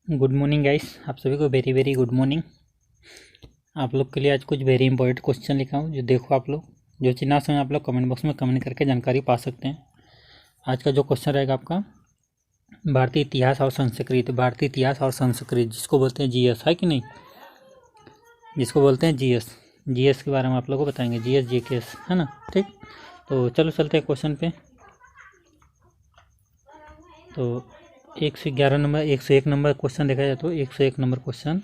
Good morning guys, आप सभी को वेरी वेरी गुड मॉर्निंग। आप लोग के लिए आज कुछ वेरी इंपॉर्टेंट क्वेश्चन लिखा हूँ, जो देखो आप लोग जो चीज़ ना समझ आप लोग कमेंट बॉक्स में कमेंट करके जानकारी पा सकते हैं। आज का जो क्वेश्चन रहेगा आपका भारतीय इतिहास और संस्कृत। भारतीय इतिहास और संस्कृत जिसको बोलते हैं जीएस, है कि नहीं, जिसको बोलते हैं जीएस। जीएस के बारे में आप लोग को बताएंगे, जीएस जीकेएस, है ना। ठीक, तो चलो चलते हैं क्वेश्चन पे। तो 111 नंबर 101 नंबर क्वेश्चन देखा जाए तो 101 नंबर क्वेश्चन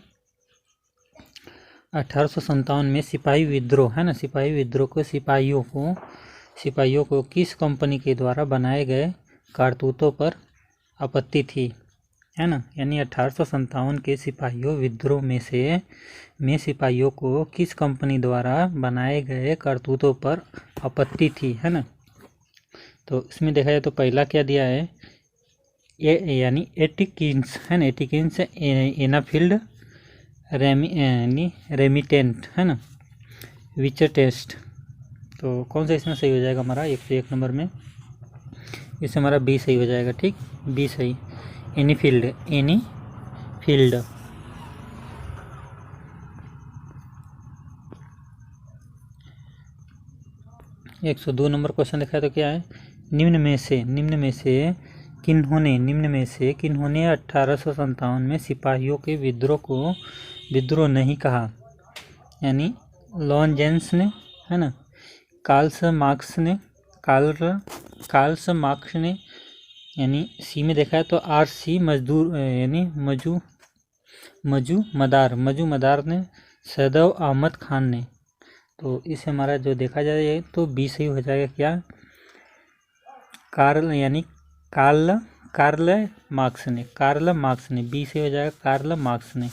1857 में सिपाही विद्रोह, है ना, सिपाही विद्रोह को सिपाहियों को किस कंपनी के द्वारा बनाए गए कारतूतों पर आपत्ति थी, है ना। यानी 1857 के सिपाहियों विद्रोह में सिपाहियों को किस कंपनी द्वारा बनाए गए कारतूतों पर आपत्ति थी, है ना। तो इसमें देखा जाए तो पहला क्या दिया है, यानी एटिकिन्स, है ना, एटिकिन्स एनाफील्ड रेमिटेंट, है ना, विचर टेस्ट। तो कौन सा इसमें सही हो जाएगा हमारा 101 नंबर में, इससे हमारा बी सही हो जाएगा। ठीक, बी सही, एनी फील्ड 102 नंबर क्वेश्चन देखा है तो क्या है, निम्न में से किन्होंने 1857 में सिपाहियों के विद्रोह नहीं कहा। यानी लॉन जेन्स ने, है ना, कार्ल मार्क्स ने, यानी सी में देखा है तो आर सी मजदूर यानी मजूमदार ने, सैयद अहमद खान ने। तो इसे हमारा जो देखा जाए तो बी सही हो जाएगा क्या, कार्ल मार्क्स ने, बी से हो जाएगा कार्ल मार्क्स ने।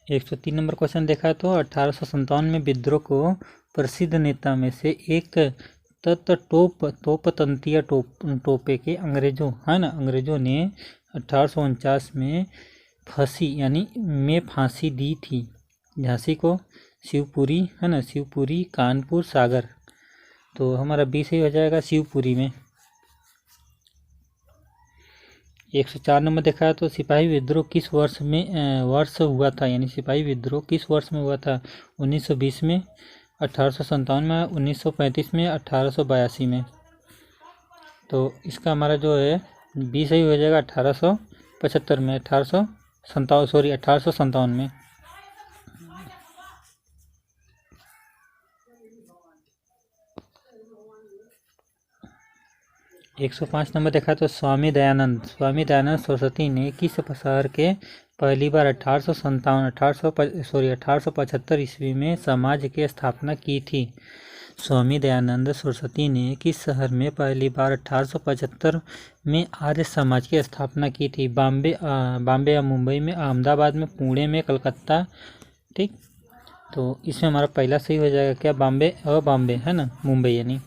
103 नंबर क्वेश्चन देखा है तो 1857 में विद्रोह को प्रसिद्ध नेता में से एक तोपतंतिया टोपे के अंग्रेजों ने 1849 में फांसी दी थी। झांसी को, शिवपुरी, है ना, शिवपुरी, कानपुर, सागर। तो हमारा बी सही हो जाएगा शिवपुरी में। 104 नंबर देखा है तो सिपाही विद्रोह किस वर्ष हुआ था, यानी सिपाही विद्रोह किस वर्ष में हुआ था, 1920 में, 1857 में, 1935 में, 1882 में। तो इसका हमारा जो है बी सही हो जाएगा 1875 में, 1857 में। 105 नंबर देखा तो स्वामी दयानंद सरस्वती ने किस शहर के पहली बार 1875 ईस्वी में समाज की स्थापना की थी। स्वामी दयानंद सरस्वती ने किस शहर में पहली बार 1875 में आर्य समाज की स्थापना की थी। बॉम्बे या मुंबई में, अहमदाबाद में, पुणे में, कलकत्ता। ठीक, तो इसमें हमारा पहला सही हो जाएगा क्या, बॉम्बे, है ना, मुंबई यानी।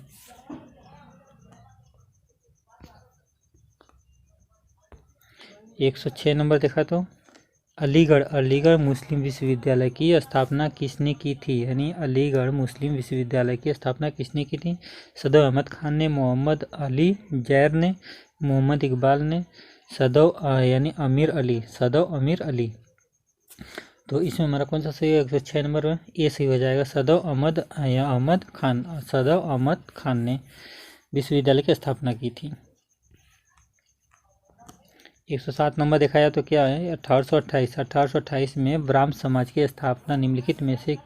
106 नंबर देखा तो अलीगढ़ मुस्लिम विश्वविद्यालय की स्थापना किसने की थी, यानी अलीगढ़ मुस्लिम विश्वविद्यालय की स्थापना किसने की थी। सैयद अहमद खान ने, मोहम्मद अली जैर ने, मोहम्मद इकबाल ने, यानी अमीर अली। तो इसमें हमारा कौन सा सही है, 106 नंबर में ए सही हो जाएगा, सैयद अहमद खान ने विश्वविद्यालय की स्थापना की थी। 107 नंबर देखा जाए तो क्या है, 1828 में ब्राह्म समाज की स्थापना निम्नलिखित में से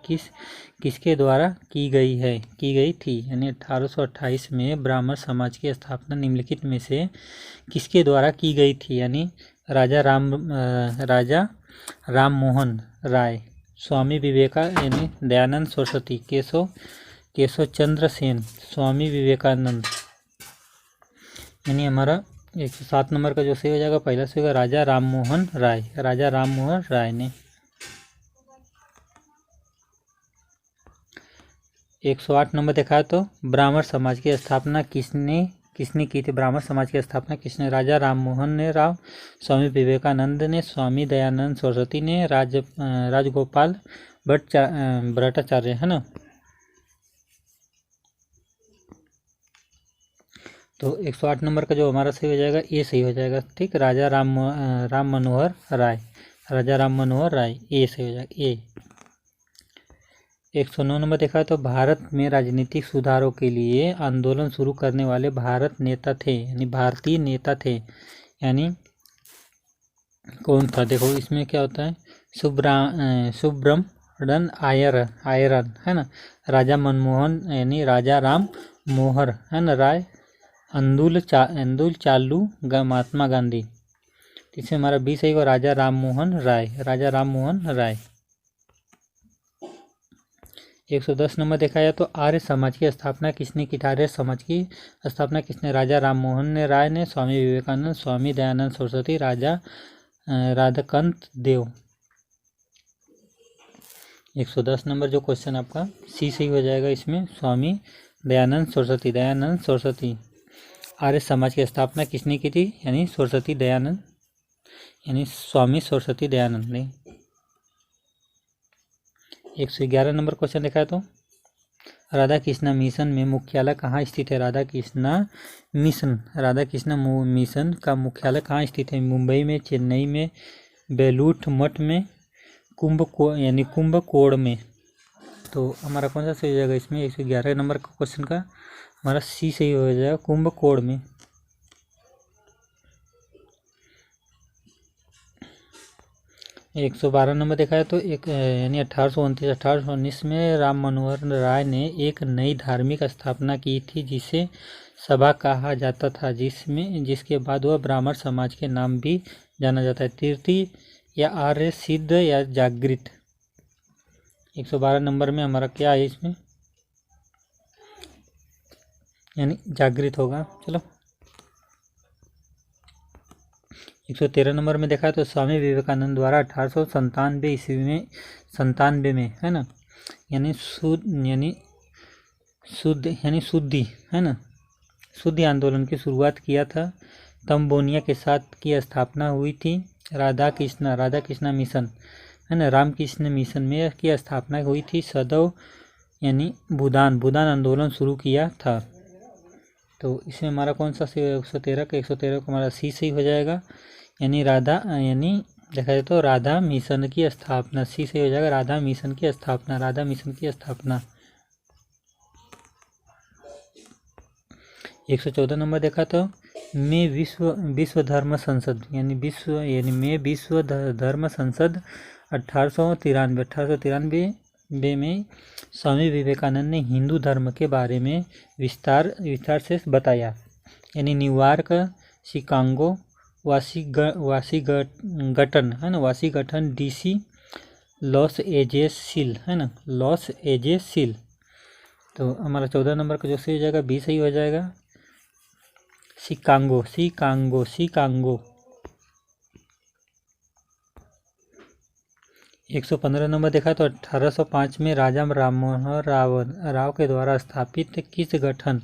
किसके द्वारा की गई थी। यानी 1828 में ब्राह्मण समाज की स्थापना निम्नलिखित में से किसके द्वारा की गई थी। यानी राजा राम मोहन राय, स्वामी यानी दयानंद सरस्वती, केशव चंद्र सेन, स्वामी विवेकानंद। यानी हमारा 107 नंबर का जो सही हो जाएगा पहला सही होगा राजा राम मोहन राय ने। 108 नंबर देखा है तो ब्राह्मण समाज की स्थापना किसने की थी। ब्राह्मण समाज की स्थापना किसने, राजा राम मोहन राव, स्वामी विवेकानंद ने, स्वामी दयानंद सरस्वती ने, राजगोपाल भट्टाचार्य, है ना। तो 108 नंबर का जो हमारा सही हो जाएगा ए सही हो जाएगा। ठीक, राजा राम मनोहर राय, राजा राम मनोहर राय, ए सही हो जाएगा ए। 109 नंबर देखा तो भारत में राजनीतिक सुधारों के लिए आंदोलन शुरू करने वाले भारत नेता थे, यानी भारतीय नेता थे, यानी कौन था? देखो इसमें क्या होता है, सुब्रमण्यम आयरन है ना, राजा मनमोहन यानी राजा राम मोहर है ना राय, अंदुल चालू महात्मा गांधी। इसमें हमारा बी सही होगा, राजा राम मोहन राय, राजा राम मोहन राय। 110 नंबर देखा जाए तो आर्य समाज की स्थापना किसने की? आर्य समाज की स्थापना किसने? राजा राम मोहन राय ने, स्वामी विवेकानंद, स्वामी दयानंद सरस्वती, राजा राधाकांत देव। 110 नंबर जो क्वेश्चन आपका सी सही हो जाएगा इसमें, स्वामी दयानंद सरस्वती, दयानंद सरस्वती। आर्य समाज की स्थापना किसने की थी? यानी सरस्वती दयानंद, यानी स्वामी सरस्वती दयानंद ने। 111 नंबर क्वेश्चन देखा है तो राधा कृष्णा मिशन में मुख्यालय कहाँ स्थित है? राधा कृष्णा मिशन का मुख्यालय कहाँ स्थित है? मुंबई में, चेन्नई में, बेलूर मठ में, कुंभकोण में। तो हमारा कौन सा सही हो जाएगा इसमें? 111 नंबर का क्वेश्चन का हमारा सी सही हो जाएगा, कुंभकोण में। 112 नंबर देखा है तो एक यानी 1829 में राम मनोहर राय ने एक नई धार्मिक स्थापना की थी जिसे सभा कहा जाता था, जिसके बाद वह ब्राह्मण समाज के नाम भी जाना जाता है, तीर्थी या आर्य, सिद्ध या जागृत। 112 नंबर में हमारा क्या है इसमें? यानी जागृत होगा। चलो 113 नंबर में देखा है तो स्वामी विवेकानंद द्वारा 1897 ईस्वी में, 97 में है ना, यानी शुद्धि है ना, शुद्धि आंदोलन की शुरुआत किया था। तम्बोनिया के साथ की स्थापना हुई थी। राधा कृष्णा मिशन है ना, रामकृष्ण मिशन में की स्थापना हुई थी। सदैव यानी भूदान आंदोलन शुरू किया था। तो इसमें हमारा कौन सा सही? 113 का हमारा सी सही हो जाएगा, यानी देखा जाए तो राधा मिशन की स्थापना, सी सही हो जाएगा, राधा मिशन की स्थापना। 114 नंबर देखा तो में विश्व धर्म संसद यानी विश्व धर्म संसद 1893 में स्वामी विवेकानंद ने हिंदू धर्म के बारे में विस्तार से बताया, यानी न्यूयॉर्क, शिकागो, वाशिंगटन है ना, वाशिंगटन DC, लॉस एंजेलिस। तो हमारा 14 नंबर का जो सही हो जाएगा बी सही हो जाएगा, शिकागो। 115 नंबर देखा तो 1805 में राजा राम मनोहर राव के द्वारा स्थापित किस गठन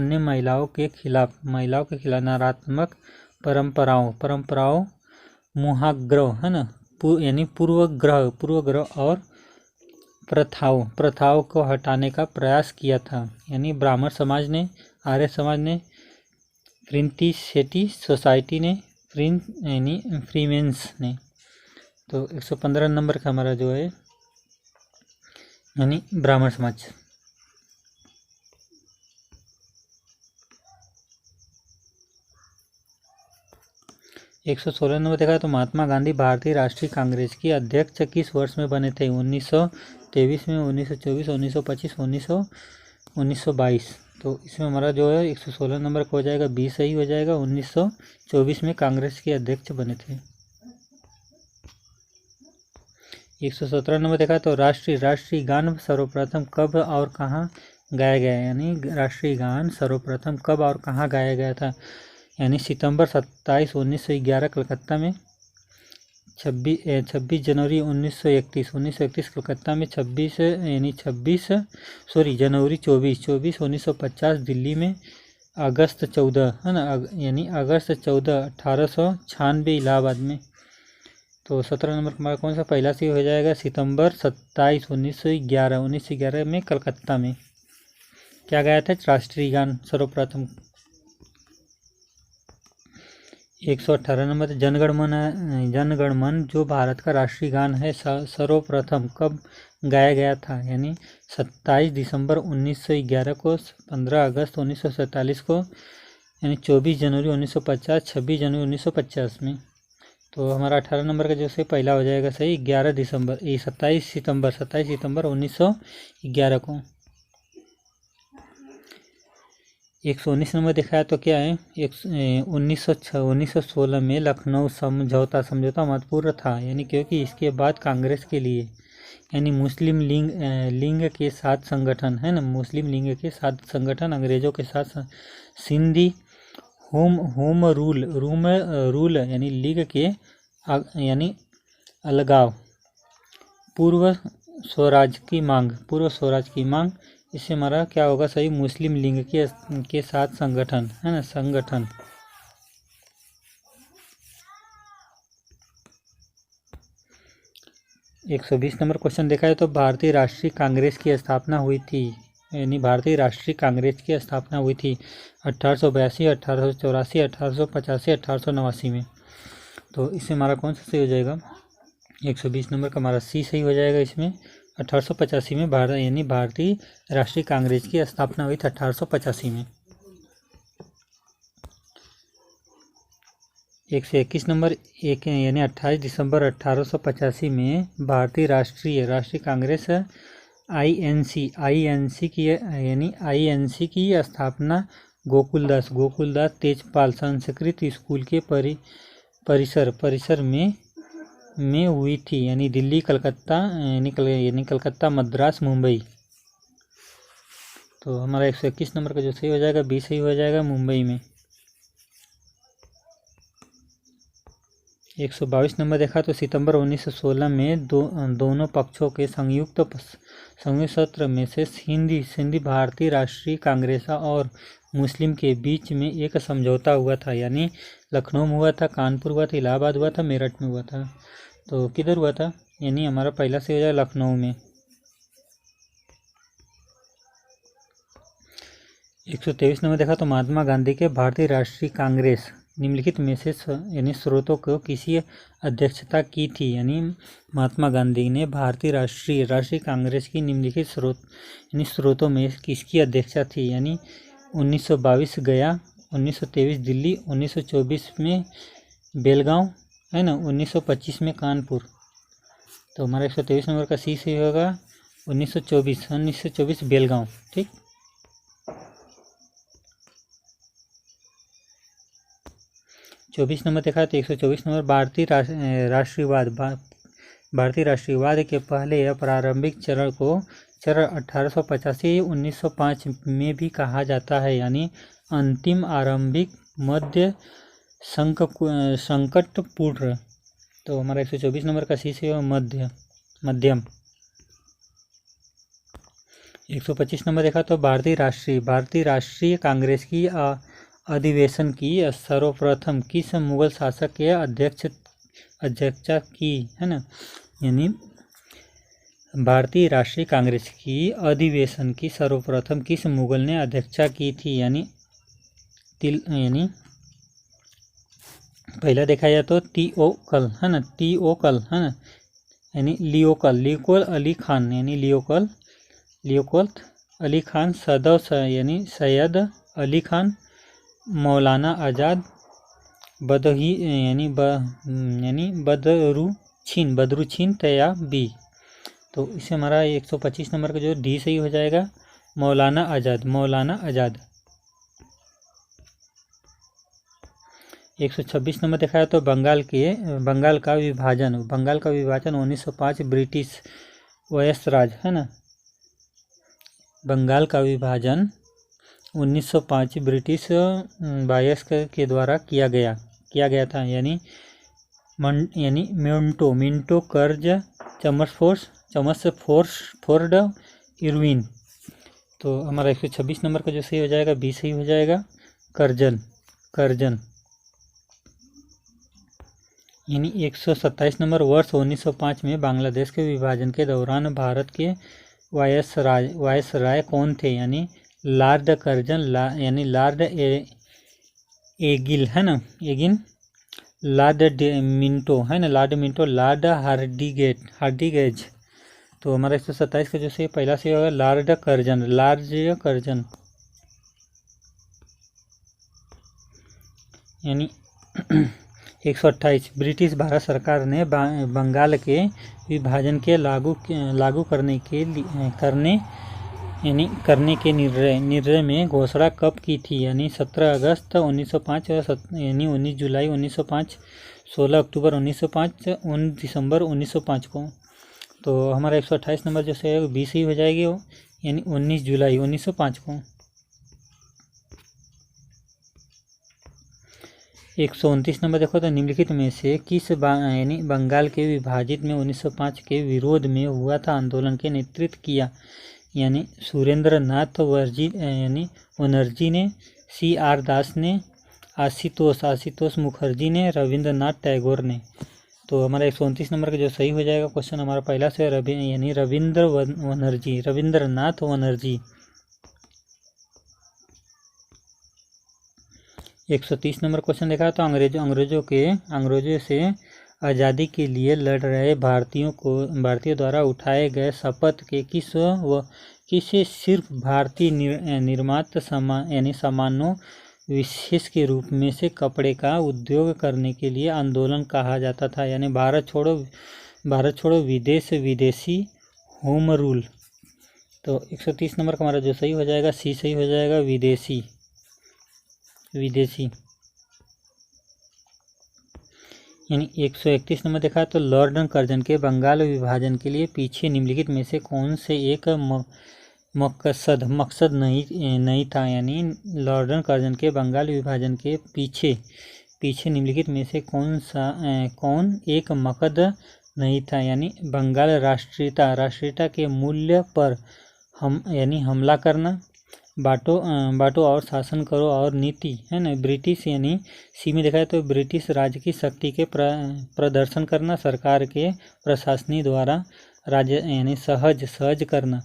ने महिलाओं के खिलाफ नकारात्मक परंपराओं मुहाग्रह है ना, यानी पूर्वग्रह और प्रथाओं को हटाने का प्रयास किया था, यानी ब्राह्मण समाज ने, आर्य समाज ने, प्रिंटिसेटी सोसाइटी ने, यानी फ्रीमेंस ने। तो 115 नंबर का हमारा जो है यानी ब्राह्मण समाज। 116 नंबर देखा तो महात्मा गांधी भारतीय राष्ट्रीय कांग्रेस की अध्यक्ष किस वर्ष में बने थे? 1923 में, 1924, 1925, 1922। तो इसमें हमारा जो है 116 नंबर का हो जाएगा बी सही हो जाएगा, 1924 में कांग्रेस के अध्यक्ष बने थे। 117 नंबर देखा तो राष्ट्रीय गान सर्वप्रथम कब और कहाँ गाया गया, यानी राष्ट्रीय गान सर्वप्रथम कब और कहाँ गाया गया था? यानी सितंबर 27, 1911 कलकत्ता में, 26 जनवरी 1931 कलकत्ता में, जनवरी 24 1950 दिल्ली में, अगस्त 14 है ना, यानी अगस्त 14 1896 इलाहाबाद में। तो 17 नंबर हमारा कौन सा पहला से हो जाएगा? सितंबर 27 1911 में कलकत्ता में क्या गाया था? राष्ट्रीय गान सर्वप्रथम। 118 नंबर जनगण मन जो भारत का राष्ट्रीय गान है सर्वप्रथम कब गाया गया था, यानी 27 दिसंबर 1911 को, 15 अगस्त 1947 को, यानी 24 जनवरी 1950, 26 जनवरी 1950 में। तो हमारा 18 नंबर का जो से पहला हो जाएगा सही 27 सितंबर 1911 को। 119 नंबर दिखाया तो क्या है, 1916 में लखनऊ समझौता महत्वपूर्ण था, यानी क्योंकि इसके बाद कांग्रेस के लिए, यानी मुस्लिम लिंग के साथ संगठन है ना, मुस्लिम लिंग के साथ संगठन अंग्रेजों के साथ सिंधी होम रूल यानी लीग के यानी अलगाव, पूर्व स्वराज की मांग, इससे हमारा क्या होगा सही, मुस्लिम लिंग के साथ संगठन है ना, संगठन। एक 120 नंबर क्वेश्चन देखा है तो भारतीय राष्ट्रीय कांग्रेस की स्थापना हुई थी, यानी भारतीय राष्ट्रीय कांग्रेस की स्थापना हुई थी 1882, 1884, 1885, 1889 में। तो इससे हमारा कौन सा सही हो जाएगा, 120 नंबर का हमारा सी सही हो जाएगा। इसमें 1885 में यानी भारतीय राष्ट्रीय कांग्रेस की स्थापना हुई थी 1885 में। 121 नंबर यानी 28 दिसंबर 1885 में भारतीय राष्ट्रीय कांग्रेस आईएनसी की स्थापना गोकुलदास तेजपाल संस्कृत स्कूल के परिसर में हुई थी, यानी दिल्ली, कलकत्ता यानी कलकत्ता, मद्रास, मुंबई। तो हमारा 121 नंबर का जो सही हो जाएगा बी सही हो जाएगा, मुंबई में। 122 नंबर देखा तो सितंबर 1916 में दोनों पक्षों के संयुक्त सत्र में से सिंधी भारतीय राष्ट्रीय कांग्रेस और मुस्लिम के बीच में एक समझौता हुआ था, यानी लखनऊ में हुआ था, कानपुर हुआ था, इलाहाबाद हुआ था, मेरठ में हुआ था। तो किधर हुआ था, यानी हमारा पहला से हो जाएगा लखनऊ में। 123 नंबर देखा तो महात्मा गांधी के भारतीय राष्ट्रीय कांग्रेस निम्नलिखित में से यानी स्रोतों को किसी अध्यक्षता की थी, यानी महात्मा गांधी ने भारतीय राष्ट्रीय कांग्रेस की निम्नलिखित स्रोतों में किसकी अध्यक्षता थी, यानी 1922 गया, 1923 दिल्ली, 1924 में बेलगांव है ना, 1925 में कानपुर। तो हमारा 123 नंबर का सी सही होगा 1924 बेलगांव। ठीक, 24 नंबर देखा तो 124 नंबर भारतीय राष्ट्रीयवाद के पहले या प्रारंभिक चरण को 1885-1905 में भी कहा जाता है, यानी अंतिम, आरंभिक, मध्य, संकटपूर्ण। तो हमारा 124 नंबर का सी से मध्यम। 125 नंबर देखा तो भारतीय राष्ट्रीय कांग्रेस की अधिवेशन की सर्वप्रथम किस मुगल शासक के अध्यक्षता की है ना, यानी भारतीय राष्ट्रीय कांग्रेस की अधिवेशन की सर्वप्रथम किस मुगल ने अध्यक्षता की थी, यानी पहला देखा जाए तो तिओकल है ना, यानी लियोकल अली खान, यानी लियोकल अली खान, यानी सैयद अली खान, मौलाना आज़ाद, बदरुचीन तैयबी। तो इससे हमारा 125 नंबर का जो डी सही हो जाएगा, मौलाना आज़ाद। 126 नंबर दिखाया तो बंगाल का विभाजन 1905 ब्रिटिश वायसराय है ना, बंगाल का विभाजन 1905 ब्रिटिश वायस के द्वारा किया गया था, यानी मिंटो कर्ज चमसफोर्ड इरविन। तो हमारा 126 नंबर का जो सही हो जाएगा बी सही हो जाएगा, कर्जन। यानी 127 नंबर वर्ष 1905 में बांग्लादेश के विभाजन के दौरान भारत के वायसराय कौन थे, यानी लॉर्ड कर्जन, यानी लॉर्ड एगिल है ना, एगिन लाड मिंटो है ना, लाड मिंटो, लाड हार्डिगेज। तो हमारा 127 का जो से पहला से होगा लार्ड कर्जन, लार्ज कर्जन यानी 128 ब्रिटिश भारत सरकार ने बंगाल के विभाजन के लागू करने के निर्णय में घोषणा कब की थी, यानी 17 अगस्त 1905 यानी 19 जुलाई 1905, 16 अक्टूबर 1905, 19 दिसंबर 1905 को। तो हमारा 128 नंबर जो है 20 ही हो जाएगी वो, यानी 19 जुलाई 1905 को। 129 नंबर देखो तो निम्नलिखित में से किस यानी बंगाल के विभाजित में 1905 के विरोध में हुआ था आंदोलन के नेतृत्व किया, यानी सुरेंद्र नाथ बनर्जी ने, CR दास ने, आशुतोष मुखर्जी ने, रविंद्रनाथ टैगोर ने। तो हमारा 129 नंबर का जो सही हो जाएगा क्वेश्चन हमारा पहला से यानी रविंद्रनाथ बनर्जी। 130 नंबर क्वेश्चन देखा तो अंग्रेजों से आज़ादी के लिए लड़ रहे भारतीयों द्वारा उठाए गए शपथ के किसे सिर्फ भारतीय निर्मित सामानों विशेष के रूप में से कपड़े का उद्योग करने के लिए आंदोलन कहा जाता था, यानी भारत छोड़ो विदेशी होम रूल। तो 130 नंबर का हमारा जो सही हो जाएगा सी सही हो जाएगा, विदेशी। यानी 131 नंबर देखा तो लॉर्ड कर्जन के बंगाल विभाजन के लिए पीछे निम्नलिखित में से कौन से एक मकसद नहीं था, यानी लॉर्ड कर्जन के बंगाल विभाजन के पीछे निम्नलिखित में से कौन एक मकसद नहीं था, यानी बंगाल राष्ट्रीयता के मूल्य पर हमला करना, बांटो और शासन करो और नीति है ना, ब्रिटिश यानी सी में देखा है तो ब्रिटिश राज की शक्ति के प्रदर्शन करना, सरकार के प्रशासनिक द्वारा राज्य यानी सहज करना।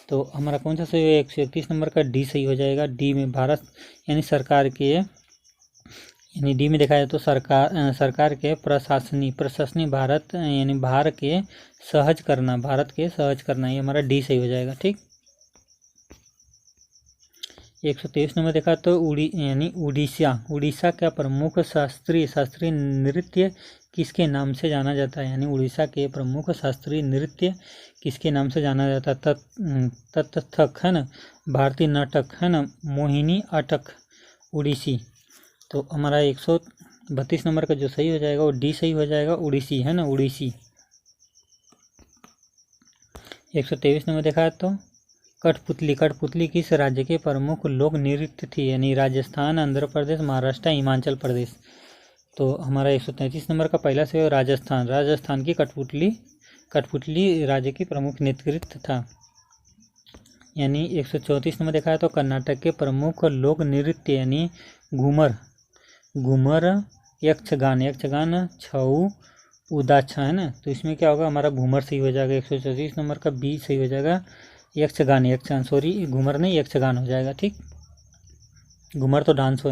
तो हमारा कौन सा सही है 131 नंबर का डी सही हो जाएगा। डी में भारत यानी सरकार के यानी डी में देखा जाए तो सरकार के प्रशासनिक भारत यानी भारत के सहज करना ये हमारा डी सही हो जाएगा। ठीक। 123 नंबर देखा तो उड़ीसा का प्रमुख शास्त्रीय नृत्य किसके नाम से जाना जाता है, यानी उड़ीसा के प्रमुख शास्त्रीय नृत्य किसके नाम से जाना जाता है। तत्थक है ना, भारतीय नाटक है ना, मोहिनी अटक, उड़ीसी। तो हमारा 132 नंबर का जो सही हो जाएगा वो डी सही हो जाएगा, उड़ीसी है ना, उड़ीसी। 123 नंबर देखा तो कठपुतली किस राज्य के प्रमुख लोक नृत्य थी, यानी राजस्थान, आंध्र प्रदेश, महाराष्ट्र, हिमाचल प्रदेश। तो हमारा 133 नंबर का पहला से राजस्थान की कठपुतली राज्य की प्रमुख नृत्य था। यानी 134 नंबर देखा है तो कर्नाटक के प्रमुख लोक नृत्य यानी घूमर, यक्षगान, छऊ, उदाछा है ना। तो इसमें क्या होगा हमारा घूमर सही हो जाएगा। 134 नंबर का बी सही हो जाएगा, यक्षगान सॉरी घूमर नहीं यक्षगान हो जाएगा। ठीक, घूमर तो डांस हो।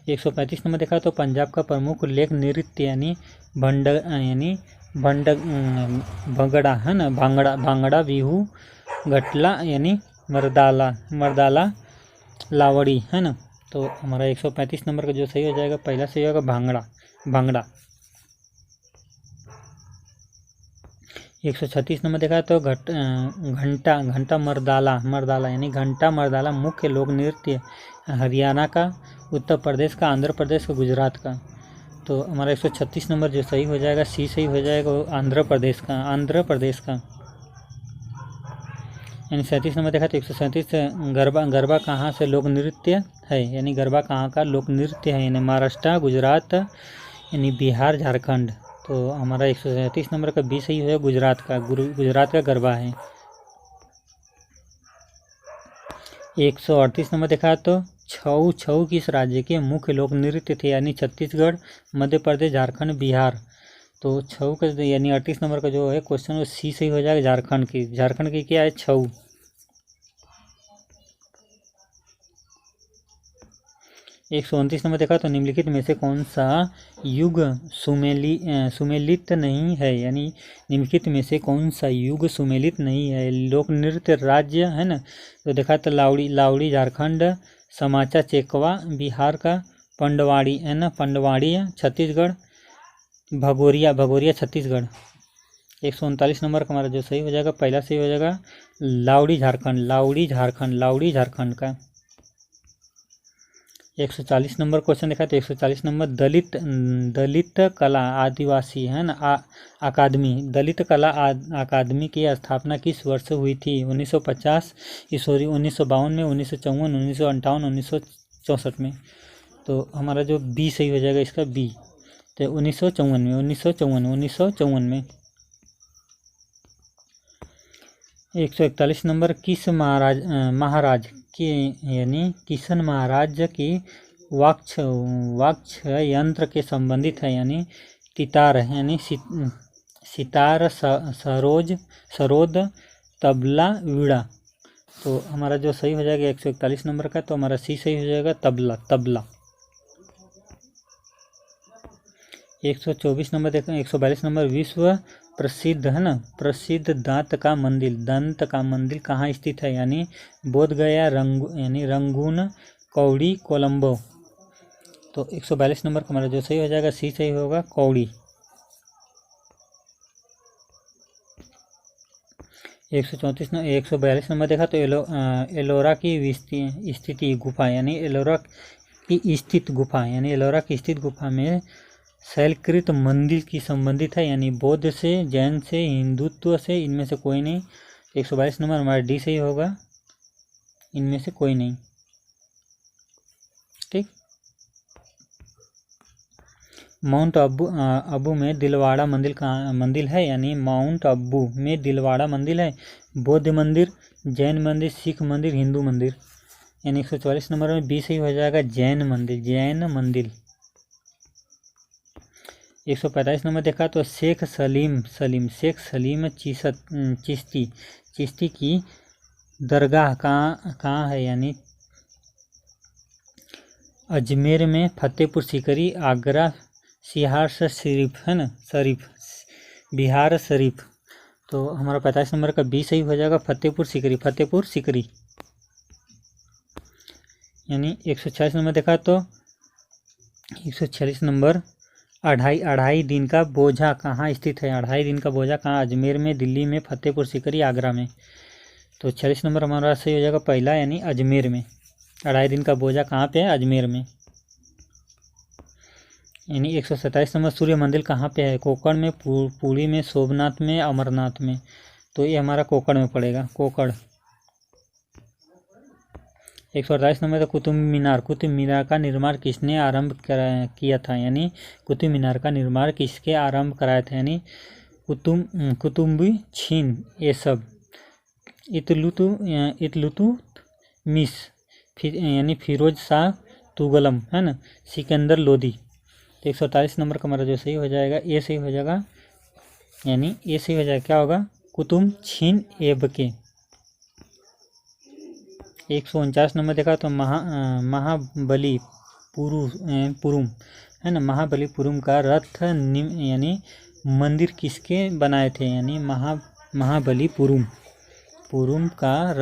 135 नंबर देखा तो पंजाब का प्रमुख लेक नृत्य यानी भंगड़ा है ना, भांगड़ा, बिहू, घटला यानी मर्दाला, लावड़ी है ना। तो हमारा 135 नंबर का जो सही हो जाएगा पहला सही होगा भांगड़ा। 136 नंबर देखा तो घंटा मर्दाला यानी घंटा मर्दाला मुख्य लोक नृत्य हरियाणा का, उत्तर प्रदेश का, आंध्र प्रदेश का, गुजरात का। तो हमारा 136 नंबर जो सही हो जाएगा सी सही हो जाएगा, आंध्र प्रदेश का। यानी 37 नंबर देखा तो 137 गरबा कहाँ से लोक नृत्य है, यानी गरबा कहाँ का लोक नृत्य है, यानी महाराष्ट्र, गुजरात यानी बिहार, झारखंड। तो हमारा 137 नंबर का बी सही है, गुजरात का गरबा है। 138 नंबर देखा तो छऊ किस राज्य के मुख्य लोक नृत्य थे, यानी छत्तीसगढ़, मध्य प्रदेश, झारखंड, बिहार। तो छऊ का यानी 38 नंबर का जो है क्वेश्चन वो सी सही हो जाएगा, झारखंड की क्या है छऊ। 129 नंबर देखा तो निम्नलिखित में से कौन सा युग सुमेलित नहीं है, यानी निम्नलिखित में से कौन सा युग सुमेलित नहीं है। लोक नृत्य राज्य है ना, तो देखा तो लावड़ी झारखंड, समाचा चेकवा बिहार का, पंडवाड़ी है ना, पंडवाड़ी छत्तीसगढ़, भगोरिया छत्तीसगढ़। 139 नंबर का हमारा जो सही हो जाएगा, पहला सही हो जाएगा लावड़ी झारखंड का। 140 नंबर क्वेश्चन देखा तो 140 नंबर दलित कला आदिवासी है ना अकादमी, दलित कला अकादमी की स्थापना किस वर्ष हुई थी। 1950 ईस्वी, 1952 में, 1954, 1958, 1964 में। तो हमारा जो बी सही हो जाएगा इसका, बी। तो 1954 में। 141 नंबर किस महाराज की, यानी किशन महाराज की वाक्ष यंत्र के संबंधित है, यानी तितार यानी सितार, सरोद, तबला, वीणा। तो हमारा जो सही हो जाएगा 141 नंबर का, तो हमारा सी सही हो जाएगा, तबला। 124 नंबर देखें, 142 नंबर विश्व प्रसिद्ध है ना, प्रसिद्ध दांत का मंदिर कहाँ स्थित है, यानी बोध गया, रंगून, कौड़ी, कोलंबो। तो 142 नंबर का हमारा जो सही हो जाएगा, सी सही होगा, कौड़ी। 142 नंबर देखा तो एलोरा की स्थिति गुफा, यानी एलोरा की स्थित गुफा में शैलकृत मंदिर की संबंधित है, यानी बौद्ध से, जैन से, हिंदुत्व से, इनमें से कोई नहीं। 142 नंबर हमारा डी सही होगा, इनमें से कोई नहीं। ठीक। माउंट अबू में दिलवाड़ा मंदिर है, यानी माउंट अबू में दिलवाड़ा मंदिर है, बौद्ध मंदिर, जैन मंदिर, सिख मंदिर, हिंदू मंदिर। यानी 144 नंबर में बी सही हो जाएगा, जैन मंदिर। 145 नंबर देखा तो शेख सलीम चिश्ती की दरगाह कहाँ है, यानी अजमेर में, फतेहपुर सीकरी, आगरा, सिहार शरीफ है ना, बिहार शरीफ। तो हमारा 45 नंबर का बी सही हो जाएगा, फतेहपुर सीकरी। यानी 146 नंबर देखा तो 146 नंबर अढ़ाई दिन का बोझा कहाँ स्थित है, अढ़ाई दिन का बोझा कहाँ, अजमेर में, दिल्ली में, फतेहपुर सीकरी, आगरा में। तो 46 नंबर हमारा सही हो जाएगा, पहला, यानी अजमेर में। अढ़ाई दिन का बोझा कहाँ पे है, अजमेर में। यानी 127 नंबर सूर्य मंदिर कहाँ पे है, कोकण में, पुरी में, सोमनाथ में, अमरनाथ में। तो ये हमारा कोकण में पड़ेगा, कोकण। 128 नंबर कुतुब मीनार का निर्माण किसने आरंभ किया था, यानी कुतुब मीनार का निर्माण किसके आरंभ कराया था, यानी कुतुब छीन, ये सब इतलुतमिश, यानी फिरोज शाह तुगलम है ना, सिकंदर लोदी। तो 148 नंबर का हमारा जो सही हो जाएगा, ये सही हो जाएगा, यानी ये सही हो जाएगा, क्या होगा, कुतुब छीन ऐबक। 149 नंबर देखा तो महाबलीपुरम है ना, महाबलीपुरम का रथ यानी मंदिर किसके बनाए थे, यानी महाबलीपुरम का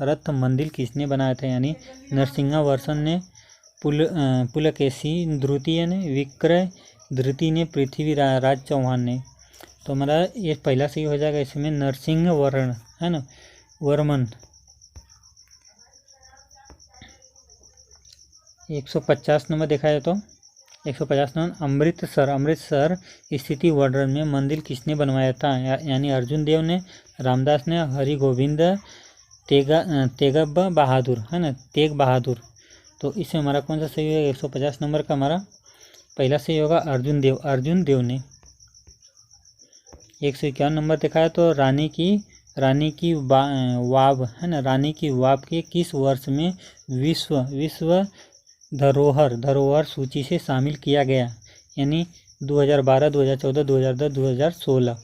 रथ मंदिर किसने बनाया था, यानी नरसिंहा वर्षन ने, पुलकेशी द्वितीय ने, विक्रय द्वितीय ने, पृथ्वीराज चौहान ने। तो हमारा ये पहला सही हो जाएगा, इसमें नरसिंह वर्ण है ना, वर्मन। 150 नंबर देखा जाए तो 150 नंबर अमृतसर स्थिति वर्णन में मंदिर किसने बनवाया था, यानी अर्जुन देव ने, रामदास ने, हरिगोविंद, तेग बहादुर। तो इसमें हमारा कौन सा सही होगा, 150 नंबर का हमारा पहला सही होगा, अर्जुन देव ने। 151 नंबर देखा है तो रानी की वाव है ना, रानी की वाव के किस वर्ष में विश्व धरोहर सूची से शामिल किया गया, यानी 2012, 2014, 2010, 2016।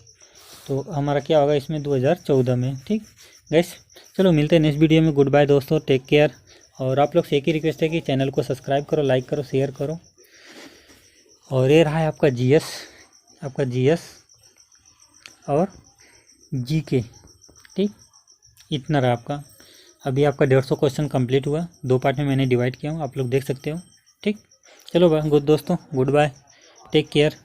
तो हमारा क्या होगा इसमें 2014 में। ठीक गैस, चलो मिलते हैं नेक्स्ट वीडियो में। गुड बाय दोस्तों, टेक केयर, और आप लोग से एक ही रिक्वेस्ट है कि चैनल को सब्सक्राइब करो, लाइक करो, शेयर करो। और ये रहा है आपका जीएस और जीके। ठीक, इतना रहा आपका। अभी आपका 150 क्वेश्चन कंप्लीट हुआ, 2 पार्ट में मैंने डिवाइड किया हूँ, आप लोग देख सकते हो। ठीक, चलो गुड दोस्तों, गुड बाय, टेक केयर।